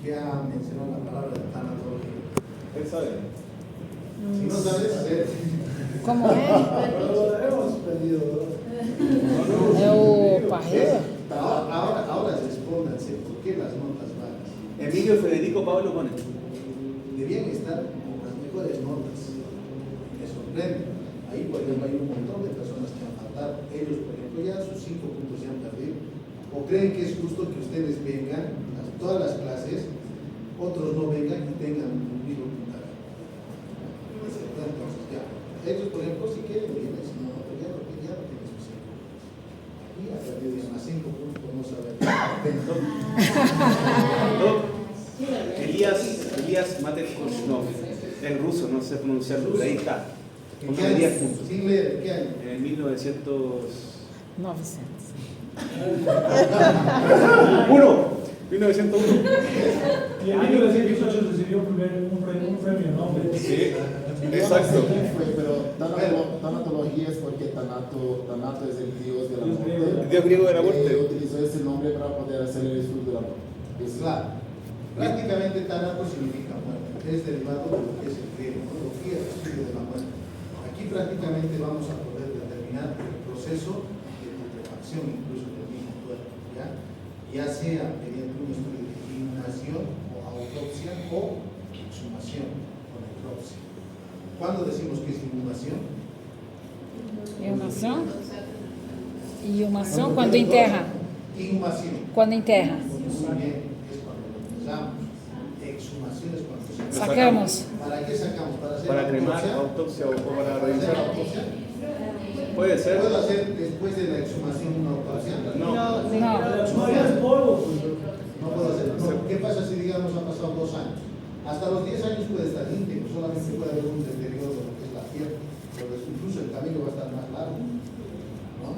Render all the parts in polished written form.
que ha mencionado la palabra de tanatología. Él sabe. Si no sabes, Como é? hemos perdido. É o Parreira? Ahora respóndanse por qué las notas bajas. Emilio Federico Pablo pone. Debían estar con las mejores notas. Me sorprende. Ahí, por ejemplo, hay un montón de personas que han faltado. Ellos, por ejemplo, ya sus 5 puntos se han perdido. ¿O creen que es justo que ustedes vengan a todas las clases, otros no vengan y tengan un mismo puntaje? Entonces, ya. Ellos, por ejemplo, si quieren, vienen, si no, ya no tienen sus 5 puntos. Aquí ha perdido ya más 5 puntos por no saber. Elías Materkushnov. Es ruso, no sé pronunciarlo, pero ahí está. ¿En Con qué año? 10 puntos. Sin leer, ¿en qué año? En 1900. 900. 1901. Y en 1918 recibió un premio Nobel. Sí, exacto. Pero tanatología es porque Tanato es el dios de la muerte. El dios griego de la muerte. Utilizó ese nombre para poder hacer el estudio de la muerte. Claro. Prácticamente tanato significa muerte. Es derivado de lo que es el griego, ¿no? Lo que es el estudio de la muerte. Aquí prácticamente vamos a poder determinar el proceso de putrefacción incluso del mismo cuerpo, ya sea mediante un estudio de inhumación o autopsia o exhumación o necropsia. ¿Cuándo decimos que es inhumación? Inhumação? Inhumação quando enterra. Inhumación. Quando enterra. Muy bien, es cuando lo enterramos. Exhumación es cuando Sacamos. ¿Para qué sacamos? ¿Para hacer Para cremar, autopsia? autopsia o para ¿Para hacer revisar. autopsia? Puede ser. ¿Puedo hacer después de la exhumación una autopsia? No. Não. Es polvo. No puedo hacer. No. ¿Qué pasa si, digamos, han pasado 2 años? Hasta los 10 años puede estar íntegro, solamente puede haber un deterioro de lo que es la piel, pero incluso el cabello va a estar más largo, ¿no?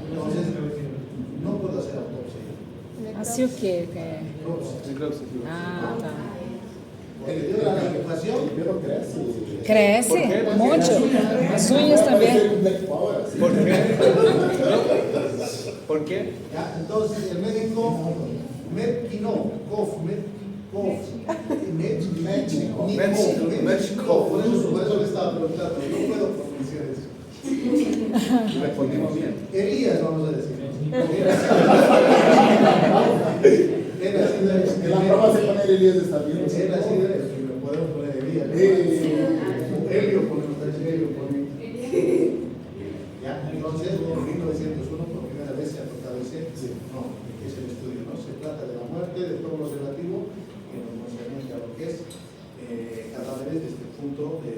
Entonces, no puedo hacer autopsia. Assim o quê? Autopsia. Ah, tá. El deterioro de la inhumación, El pelo crece. Cresce, Por qué? um monte. As unhas também. Black Power, así. ¿Por qué? ¿Por qué? ¿ya? Entonces el médico Metkinov, por eso le estaba preguntando, no puedo pronunciar eso. Respondimos bien. Elías, vamos a decir. Él ha sido En la prueba se pone Elías está bien. Él ha sido el que me podemos poner Elías. Helio ponemos, Helio ponemos. Ya, entonces en 1901 por primera vez se ha tocado ese, no, es el estudio, ¿no? Se trata de la muerte, de todo lo relativo que nos concerniente a lo que es cadáveres desde el punto de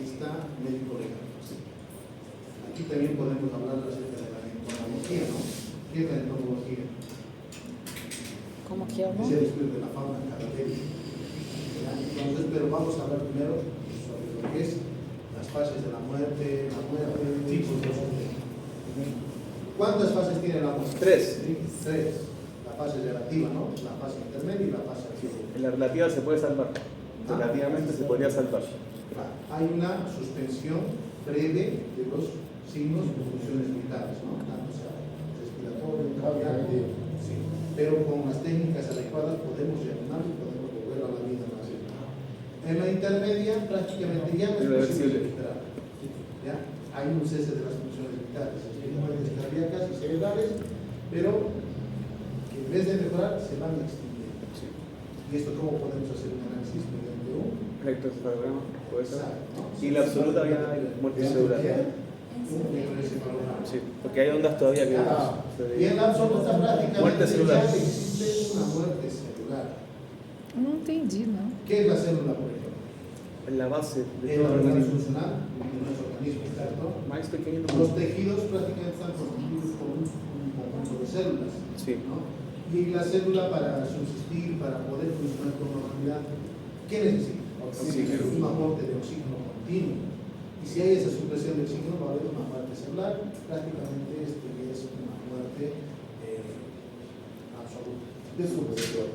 vista médico-legal. Aquí también podemos hablar acerca de la entomología, ¿no? ¿Qué es la entomología? Como que é o Es nome? el estudio de la fauna cadavérica. ¿Ya? Entonces, pero vamos a hablar primero sobre lo que es las fases de la muerte, tipos de muerte. ¿Cuántas fases tiene la muerte? 3. 3. La fase relativa, ¿no? La fase intermedia y la fase activa. En la relativa se puede salvar. Relativamente se podría salvar. Hay una suspensión breve de los signos de funciones vitales, ¿no? Tanto sea respiratorio, cardíaco, sí. Pero con las técnicas adecuadas podemos reanimar y podemos volver a la vida más. En la intermedia prácticamente ya no es posible recuperar. ¿Ya? Hay un cese de las funciones vitales, muertes cardíacas y cerebrales, pero que en vez de mejorar se van extinguiendo. Sí. ¿Y esto cómo podemos hacer un análisis? Mediante un Electroencefalograma, puede ser. ¿no? Y la absoluta ya hay muerte celular. Un electroencefalograma. Sí, porque hay ondas todavía que. Y en la absoluta prácticamente Muerte celular. ya existe una muerte celular. Não entendi, não. ¿Qué es la célula, por ejemplo? En la base de Es todo la el unidad organismo. funcional de nuestro organismo, ¿cierto? Más pequeño. Los tejidos prácticamente están constituidos por un conjunto de células, Sí. ¿no? Y la célula para subsistir, para poder funcionar con normalidad, ¿qué necesita? Oxígeno. Un aporte de oxígeno continuo. Y si hay esa supresión de oxígeno, va a haber una muerte celular. Prácticamente esto es una muerte absoluta. Desculpa, doutor.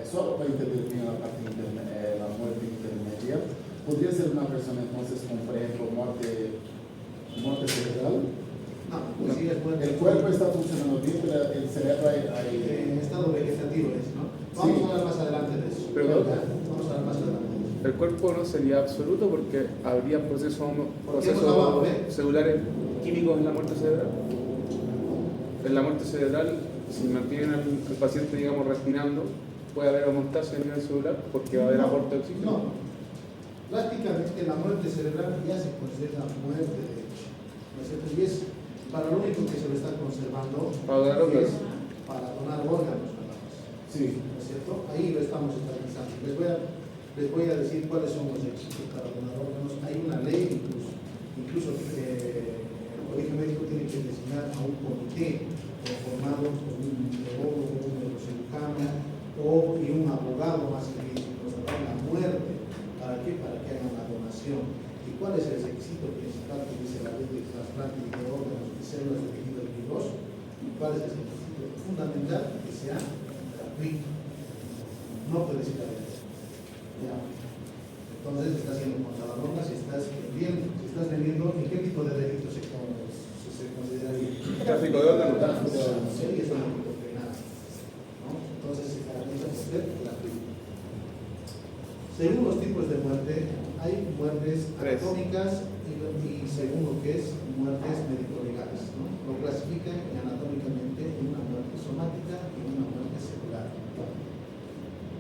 Só para entender bien la parte la muerte intermedia, ¿podría ser una persona entonces con, por ejemplo, muerte cerebral? No, pues sí es muerte. El cuerpo está funcionando bien, pero el cerebro En estado vegetativo es, ¿no? Vamos a hablar más adelante de eso. Pero Vamos a ver más adelante. El cuerpo no sería absoluto porque habría procesos hablado, celulares químicos en la muerte cerebral. En la muerte cerebral, si mantienen al paciente, digamos, respirando, puede haber homeostasis a nivel celular porque va a haber aporte de oxígeno. No. Prácticamente la muerte cerebral ya se considera muerte de hecho. ¿No es cierto? Y es para lo único que se le está conservando Para donar órganos. para donar órganos nada más. Sí. ¿No es cierto? Ahí lo estamos estabilizando. Les voy a decir cuáles son los requisitos para donar órganos. Hay una ley incluso el Colegio Médico tiene que designar a un comité conformado por un neurólogo, un neurocirujano y un abogado más que constatar la muerte. ¿Para qué? Para que hagan la donación. ¿Y cuál es el requisito principal que dice la ley de trasplante de órganos y células de tejido adiposo? ¿Cuál es el requisito fundamental? Que sea gratuito. No puede ser abierto. Ya. Entonces estás haciendo contra la norma si estás vendiendo. Si estás vendiendo, ¿en qué tipo de delito se consideraría? Tráfico de órganos. Tráfico de órganos. Sí, es un delito penal. ¿No? Entonces se caracteriza por ser gratuito. Según los tipos de muerte, hay muertes anatómicas y según lo que es muertes médico-legales. ¿No? Lo clasifican anatómicamente en una muerte somática y una muerte celular.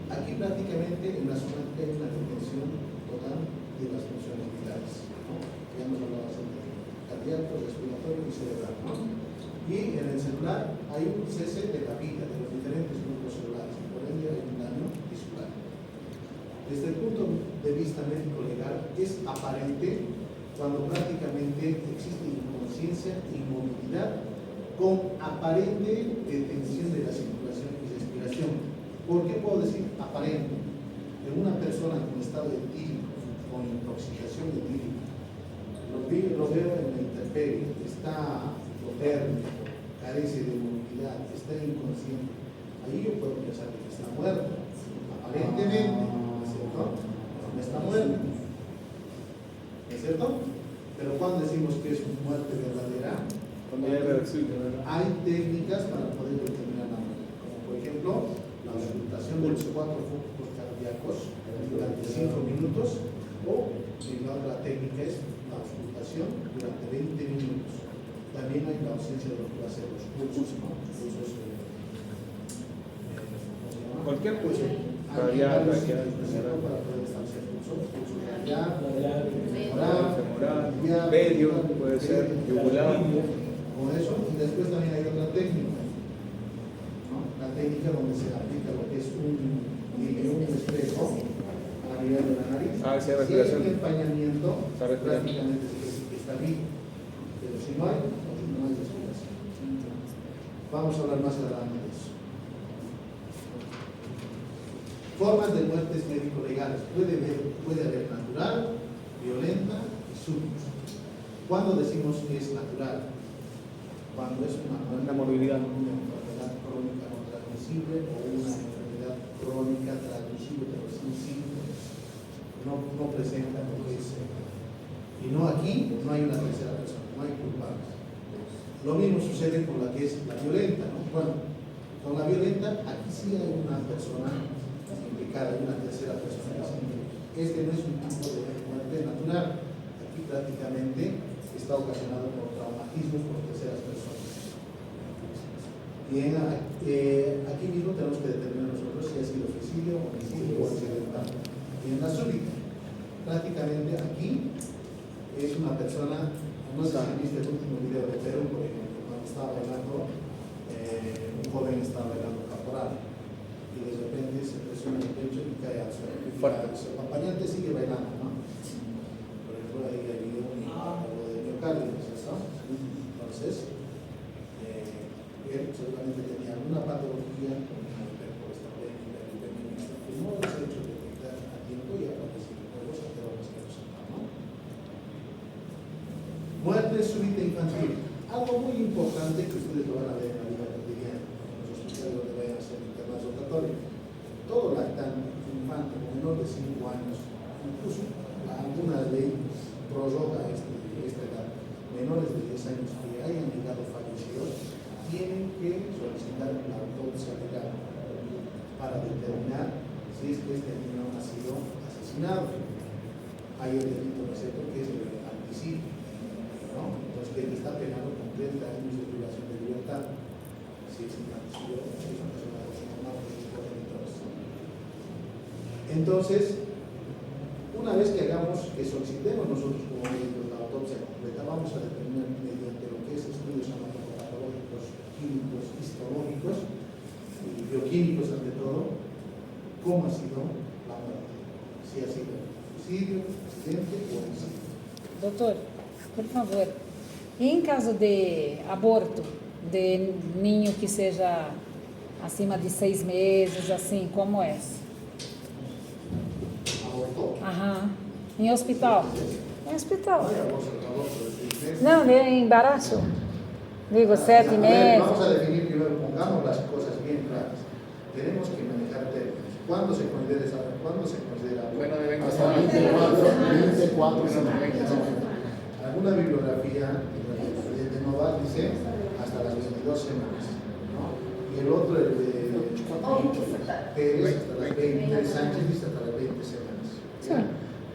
Aquí prácticamente en la somática hay una detención total de las funciones vitales. ¿No? Ya nos hablaba de cardíaco, respiratorio y cerebral. ¿No? Y en el celular hay un cese de la vida de los diferentes grupos celulares. Por ende hay un daño tisular. Desde el punto de vista médico-legal, es aparente cuando prácticamente existe inconsciencia, inmovilidad, con aparente detención de la circulación y respiración. ¿Por qué puedo decir aparente? En una persona con estado etílico, con intoxicación etílica, lo veo en la intemperie, está hipotérmico, carece de movilidad, está inconsciente. Ahí yo puedo pensar que está muerto, aparentemente. No está muerto, ¿no es cierto? Pero cuando decimos que es una muerte verdadera, hay técnicas para poder determinar la muerte, como por ejemplo la auscultación de los 4 focos cardíacos durante 5 minutos, o la otra técnica es la auscultación durante 20 minutos. También hay la ausencia de lo que va a ser los pulsos, ¿no? Pulsos, Cualquier pulso. Para poder establecer pulsos radial, femoral, medio, puede ser yugular. Con eso, y después también hay otra técnica, ¿no? La técnica donde se aplica lo que es un espejo a nivel de la nariz. Si hay respiración. Si hay un respiración. empañamiento, Está respirando. prácticamente se dice que está vivo. Pero si no hay, no hay respiración. Vamos a hablar más adelante de eso. Formas de muertes médico-legales. Puede haber natural, violenta y súbita. ¿Cuándo decimos que es natural? Cuando es una morbilidad. Una enfermedad crónica no transmisible o una enfermedad crónica transmisible pero sin síntomas. No presenta lo que es. Y no aquí, no hay una tercera persona, no hay culpables. Lo mismo sucede con la que es la violenta, ¿no? Bueno, con la violenta, aquí sí hay una persona implicada, hay una tercera persona. Este no es un tipo de muerte natural. Aquí prácticamente está ocasionado por traumatismos por terceras personas. Bien, aquí mismo tenemos que determinar nosotros si ha sido suicidio, homicidio o accidental. Y en la súbita, prácticamente aquí es una persona, no sé si viste el último video de Perú, por ejemplo, cuando estaba bailando, un joven estaba bailando caporal y de repente se presiona el pecho y cae al suelo. Su acompañante sigue bailando, ¿no? Por ejemplo, ahí ha habido un impacto de miocardio, ¿no? Entonces, él seguramente tenía alguna patología, por esta técnica, que no se ha hecho detectar a tiempo y ahora que sí, luego se quedó más que ¿no? Muerte súbita infantil. Algo muy importante que ustedes lo van a ver en la vida cotidiana, en los hospitales donde vayan a hacer internado rotatorio. Todo lactante, infante, menor de 5 años, incluso alguna ley prorroga esta edad, menores de 10 años que hayan llegado fallecidos, tienen que solicitar la autopsia legal para determinar si es que este niño ha sido asesinado. Hay el delito, ¿no es cierto?, que es el anticidio, ¿no? Entonces, que está penado con 30 años de privación de libertad. Si es infanticidio, si es una persona de su mamá, pues es por delitos. Entonces, una vez que solicitemos nosotros como médicos la autopsia completa, vamos a determinar mediante lo que es estudios anatomopatológicos, químicos, histológicos y bioquímicos ante todo, cómo ha sido la muerte. Si ha sido suicidio, accidente o homicidio. Doutor, por favor, e em caso de aborto, de ninho que seja acima de 6 meses, assim, como é? Abortó. Aham. Em hospital? Em hospital. No hay aborto de 6 meses. Não, de embaraço. Digo, 7 A ver, meses. vamos a definir primero, pongamos las cosas bien claras. Tenemos que manejar términos. ¿Cuándo se considera Bueno, de 20 Hasta 24 semanas. Alguna bibliografía de Novak dice hasta las 22 semanas, ¿no? Y el otro, el de Pérez, hasta las 20, Sánchez dice hasta las 20 semanas. ¿Ya?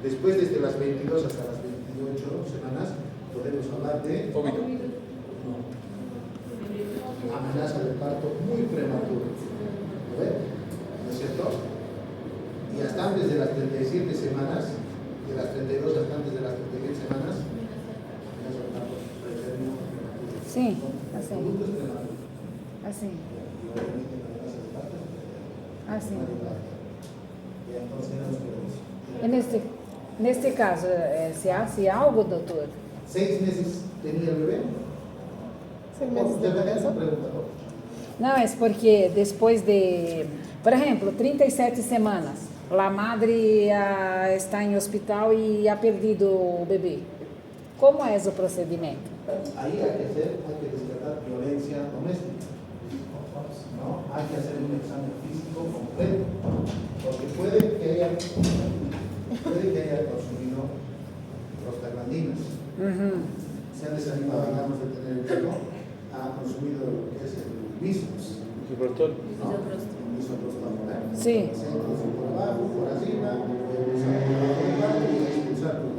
Después, desde las 22 hasta las 28 semanas, podemos hablar de amenaza de parto muy prematuro. ¿No es cierto? Y hasta antes de las 37 semanas, de las 32 hasta antes de las 37 semanas, amenaza de parto pretérmino prematuro. Sim, El assim. producto es prematuro. Assim. Y obviamente la amenaza de parto es pretérmino. Assim. Y entonces tenemos que E decir. neste caso, se há algo, doutor? 6 meses tenía el bebé. 6 meses Usted me hace pregunta, ¿no? Não, é porque depois de, por exemplo, 37 semanas, a madre está em hospital e ha perdido o bebê. Como é o procedimento? Ahí hay que descartar violencia doméstica, ¿no? Hay que hacer un examen físico completo, porque puede que haya consumido prostaglandinas, se han desanimado, digamos, de tener el hijo, ha consumido lo que es el mismos, ¿no? Misoprostol, ¿eh? Sí. Se introduce por abajo, por arriba, y expulsar todo.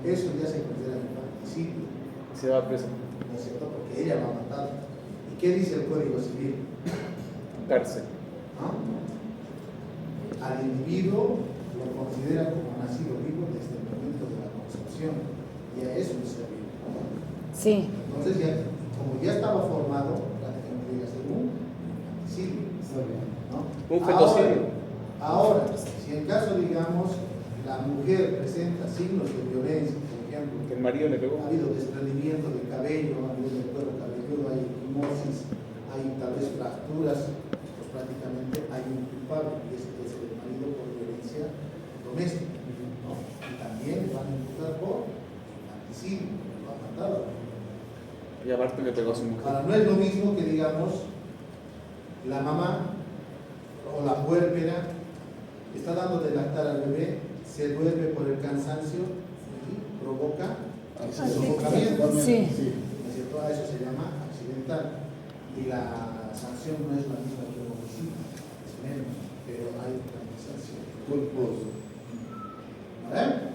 Eso ya se considera infanticidio. Se va preso. ¿No es cierto? Porque ella lo ha matado. ¿Y qué dice el Código Civil? Cárcel. ¿No? Al individuo lo considera como nacido vivo desde el momento de la concepción. Y a eso le servir. Sim. Entonces, como ya estaba formado, prácticamente llega a ser un infanticidio. ¿No? Un fetocidio. Ahora, si en caso, digamos, la mujer presenta signos de violencia, por ejemplo, Que el marido le pegó. ha habido desprendimiento de cabello, ha habido del cuero cabelludo, hay equimosis, hay tal vez fracturas, pues prácticamente hay un culpable, y ese es el marido por violencia doméstica, ¿no? Y también le van a imputar por infanticidio, lo ha matado. Y aparte le pegó a su mujer. Ahora, no es lo mismo que, digamos, la mamá o la puérpera está dando de lactar al bebé, se duerme por el cansancio y provoca sofocamiento. Sí. ¿No es cierto? A eso se llama accidental. Y la sanción no es la misma que un homicidio, es menos, pero hay una sanción. Culposo. ¿Vale?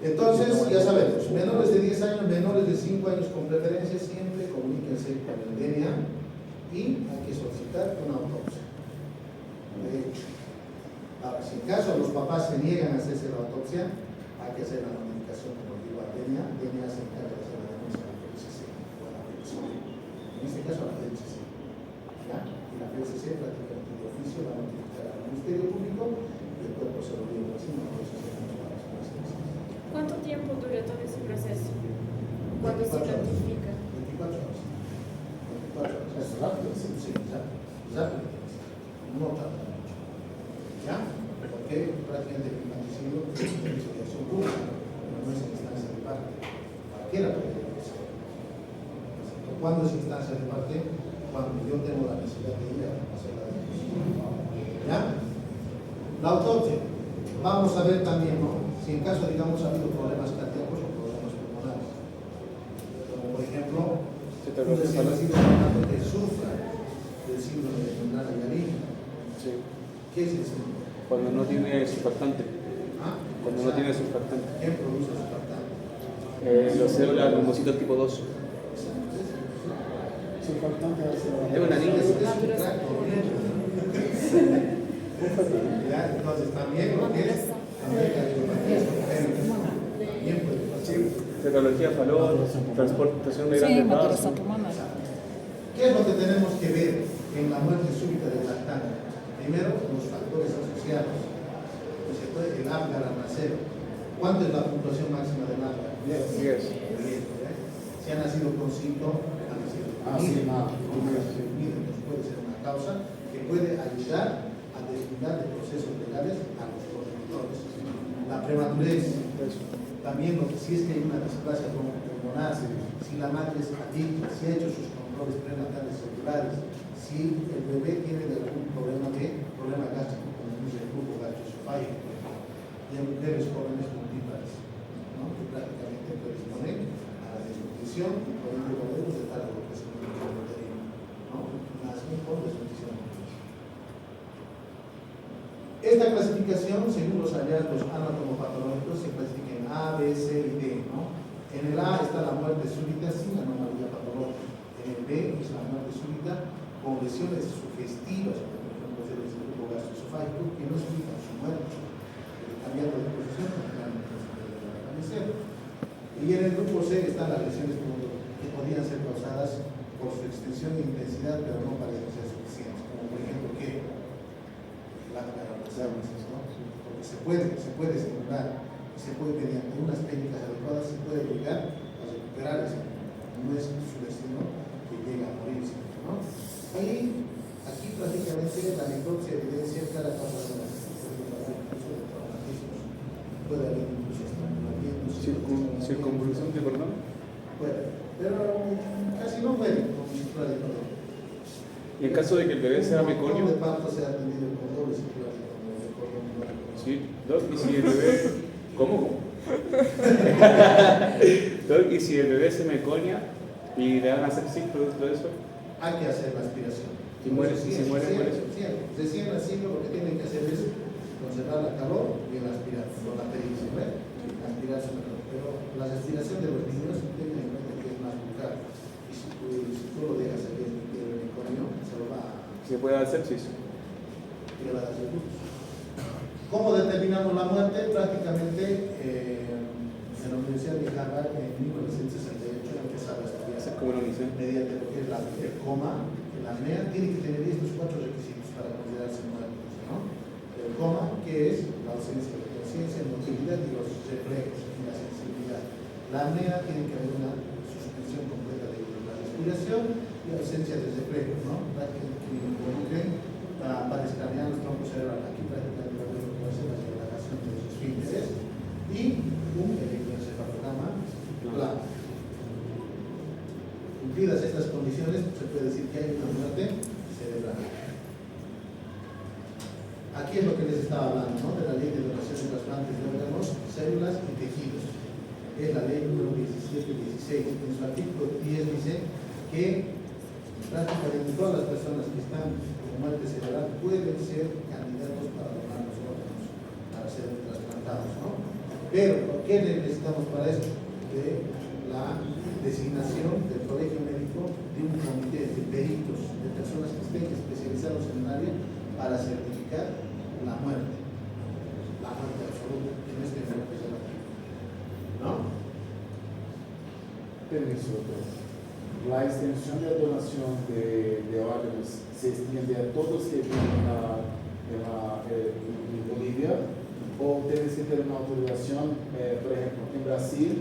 Entonces, ya sabemos, menores de 10 años, menores de 5 años con preferencia, siempre comuníquense con el DNA y hay que solicitar una autopsia. De hecho, ahora, si en caso los papás se niegan a hacerse la autopsia, hay que hacer la notificación, como digo, al DNA. DNA se encarga de hacer la denuncia a la FELCC o a la FELCC. En este caso, a la FELCC. ¿Ya? Y la FELCC prácticamente de oficio va a notificar al Ministerio Público y el cuerpo se lo lleva así, no lo sucede en las ¿Cuánto tiempo dura todo ese proceso? ¿Cuándo se 24 horas. notifica? 24 horas. 24 horas. Es rápido, sí. Sí, rápido. Rápido. No tarda mucho. ¿Ya? Porque prácticamente el infanticidio es una investigación pública, pero no es instancia de parte. Cualquiera puede hacer. ¿Cuándo es instancia de parte? Cuando yo tengo la necesidad de ir a hacer la denuncia. ¿Ya? La autopsia. Vamos a ver también, ¿no? Si en caso, digamos, ha habido problemas cardíacos o problemas pulmonares. Como por ejemplo, un recién nacido que sufra del síndrome de membrana hialina. Sí. ¿Qué es eso? Cuando no tiene surfactante. ¿Ah? Cuando no tiene surfactante. ¿Quién produce surfactante? Los células leucocitos tipo 2. Surfactante hace Es una niña. Es un tracto, ya, entonces también lo que es también la hidropatía esotérica, también puede pasar. Fetología falón, transportación de Sí, grandes vasos. maturação pulmonar. ¿Qué es lo que tenemos que ver en la muerte súbita del lactante? Primero, los factores asociados. Pues se puede el Apgar al nacer. ¿Cuánto es la puntuación máxima del Apgar? 10. Si ha nacido con 5, ha nacido con sí, nada. Entonces puede ser una causa que puede ayudar a desligar de procesos legales a los progenitores. La prematurez. También si es que hay una displasia pulmonar, si la madre es adicta, si ha hecho sus controles prenatales celulares, si el bebé tiene algún problema gástrico, como un reflujo gastroesofágico, y hay mujeres jóvenes multípares, ¿no? Que prácticamente predisponen a la desnutrición y por ello podemos estar a lo que es un ¿no? Nacen con desnutrición. Esta clasificación, según los hallazgos anatomopatológicos, se clasifica en A, B, C y D, ¿no? En el A está la muerte súbita sin anomalía patológica. En el B es la muerte súbita con lesiones sugestivas, por ejemplo, del grupo gastroesofágico, que no explican su muerte, cambiando de posición, de fallecer. Y en el grupo C están las lesiones que podrían ser causadas por su extensión e intensidad, pero no parecen ser suficientes, como por ejemplo que la ¿no? Porque se puede estimular y se puede, mediante unas técnicas adecuadas, se puede llegar a recuperar eso. No es su destino que llega a morirse, ¿no? Y aquí prácticamente la necropsia evidencia cada causa de la traumatismos. Puede haber incluso estrangulamientos. Circunvolución de cordón. Puede, pero casi no puede con cintura de cordón. Y en caso de que el bebé sea meconio. El de parto se ha atendido con doble cintura de cordón. Sí, Doc, y si el bebé. ¿Cómo? Doc, y si el bebé se meconia y le dan a hacer sí producto de eso. Hay que hacer la aspiración. Si muere por eso. Recién nacido lo que tienen que hacer es conservar la calor y el aspirar con la pericia, ¿verdad? Aspirar su calor. Pero la aspiración de los niños tienen en cuenta que es más vulgar. Y si tú lo dejas aquí en el meconio, se lo va a Se puede hacer sí. llevar a hacer luz. ¿Cómo determinamos la muerte? Prácticamente en la Universidad de Harvard en 1968 empezaba a estudiar Hacer como una misión. mediante lo que es el coma, la apnea tiene que tener estos 4 requisitos para considerarse muertos, ¿no? El coma, que es la ausencia de conciencia, motilidad y los reflejos y la sensibilidad. La apnea tiene que haber una suspensión completa de la respiración y ausencia de reflejos, ¿no? Prácticamente que involucren pares craneales, troncos cerebrales. Aquí prácticamente lo que puede ser la relajación de los esfínteres y un electroencefalograma plano. Cumplidas estas condiciones, se puede decir que hay una muerte cerebral. Aquí es lo que les estaba hablando, ¿no? De la ley de donación de trasplantes de órganos, células y tejidos. Es la ley número 1716. En su artículo 10 dice que prácticamente todas las personas que están con muerte cerebral pueden ser candidatos para donar los órganos, para ser trasplantados, ¿no? Pero, ¿qué necesitamos para eso? De la designación del colegio médico de un comité de peritos, de personas que estén especializados en el área para certificar la muerte absoluta, que no esté muerte relativa. ¿No? Permiso, doctor. La extensión de donación de órganos se extiende a todos que viven en Bolivia, o tienes que tener una autorización, por ejemplo, en Brasil,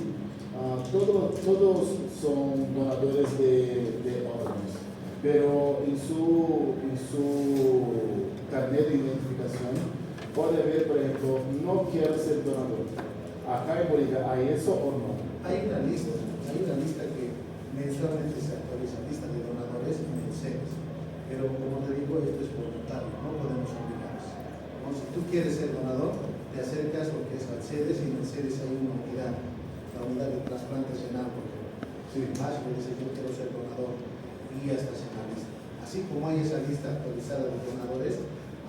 todos son donadores de órganos, pero en su carnet de identificación puede ver, por ejemplo, no quiero ser donador. Acá en Bolivia, ¿hay eso o no? Hay una lista que mensualmente se actualiza, lista de donadores en el CEDES, pero como te digo, esto es voluntario, no podemos obligarnos. ¿No? Si tú quieres ser donador, te acercas lo que es al CEDES, y en el CEDES hay una unidad, la unidad de trasplantes renal, porque si más le dices yo quiero ser donador, y ya estás en la lista. Así como hay esa lista actualizada de donadores,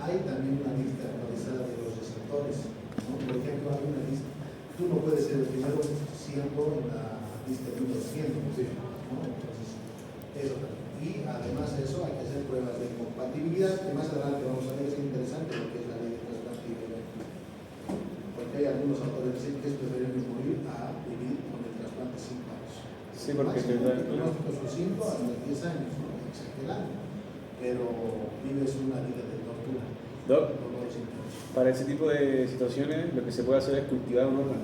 hay también una lista actualizada de los receptores, ¿no? Por ejemplo, hay una lista, tú no puedes ser el primero siendo en la lista de 200, ¿no? Entonces, eso también. Y además de eso hay que hacer pruebas de compatibilidad, que más adelante vamos a ver, es interesante lo que es la ley de trasplante biológico. Porque hay algunos autores que dicen que es preferible morir a vivir con el trasplante 5 años. Sí, porque Máximo, el pronóstico son 5 hasta 10 años, ¿no? Exagerando. Pero vives una vida de tortura. Doc, Dolores intensos. para ese tipo de situaciones lo que se puede hacer es cultivar un órgano.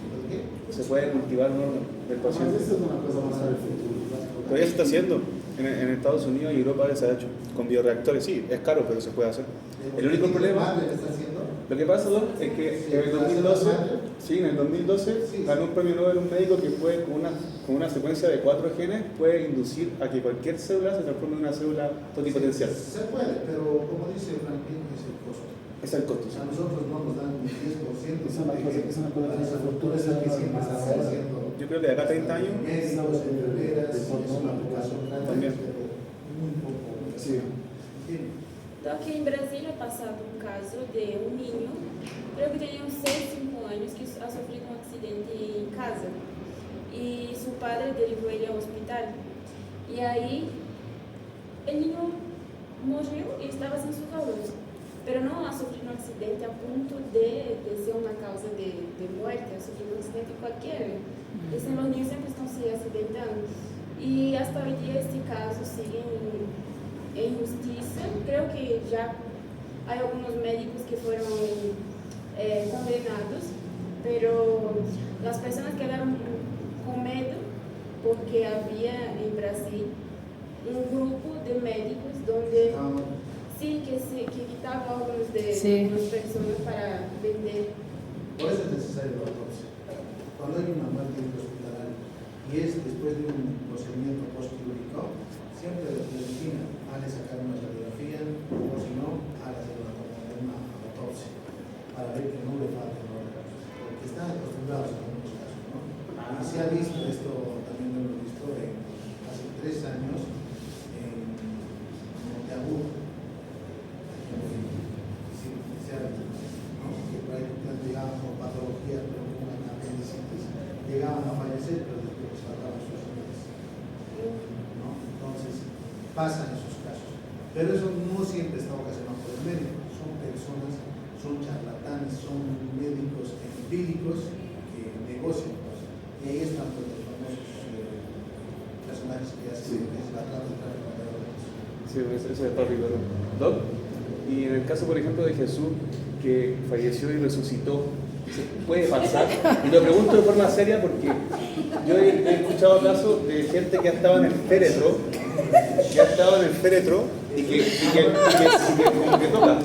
¿Por qué? Se puede cultivar un órgano del Mas paciente. isso é uma coisa mais para o futuro. Todavía se está haciendo. En Estados Unidos y Europa se ha hecho. Con bioreactores, sí, es caro, pero se puede hacer. El único problema, ¿Qué está haciendo? lo que pasa, Doc, es que en el 2012, sí, en el 2012 ganó un premio Nobel un médico que puede, con una secuencia de 4 genes, puede inducir a que cualquier célula se transforme en una célula totipotencial. Se puede, pero como dice Franklin, es el costo. Es el costo. O sea, a nosotros no nos dan un 10%. Es una cosa que las fortunas que siempre están haciendo. Yo creo que de acá a 30 años, Médicos, enfermeras, es una aplicación grande, También. pero muy poco. Sí. Sí. Então, aqui em Brasília, passado um caso de um niño, creo que tenía uns 6, 5 años, que ha sofrido um acidente em casa. E seu padre derivou ele ao hospital. E aí, o niño morreu e estava sem seus avós. Pero não ha sofrido um acidente a ponto de ser uma causa de muerte, ha sofrido um acidente qualquer. Dicen, los niños sempre estão se acidentando. E hasta hoy día este caso sigue en justicia. Creo que ya hay algunos médicos que fueron condenados, pero las personas quedaron con miedo porque había en Brasil un grupo de médicos donde sí, que quitaban órganos de unas personas para vender. Por eso es necesario la autopsia. Cuando hay una muerte hospitalaria y es después de un procedimiento postquirúrgico, siempre les dicen, vale sacar una radiografía o si no, hágase una autopsia para ver que no le falten órganos, porque están acostumbrados a algunos casos, ¿no? Y se ha visto esto, también lo hemos visto hace 3 años en Monteagudo. Sí, se ha visto, ¿no? Que prácticamente llegaban con patologías, pero con una apendicitis, llegaban a fallecer, pero después les faltaban sus órganos, ¿no? Entonces, pasan esos casos. Pero eso no siempre está ocasionado por el médico. Son personas, son charlatanes, son médicos empíricos que negocian cosas. Y ahí están pues, los famosos personajes que hacen la trata de tráfico de órganos. Sí, eso es tópico, ¿no? Doc, y en el caso, por ejemplo, de Jesús, que falleció y resucitó, ¿puede pasar? Y lo pregunto de forma seria porque yo he escuchado casos de gente que ha estado en el féretro, y que como que toca.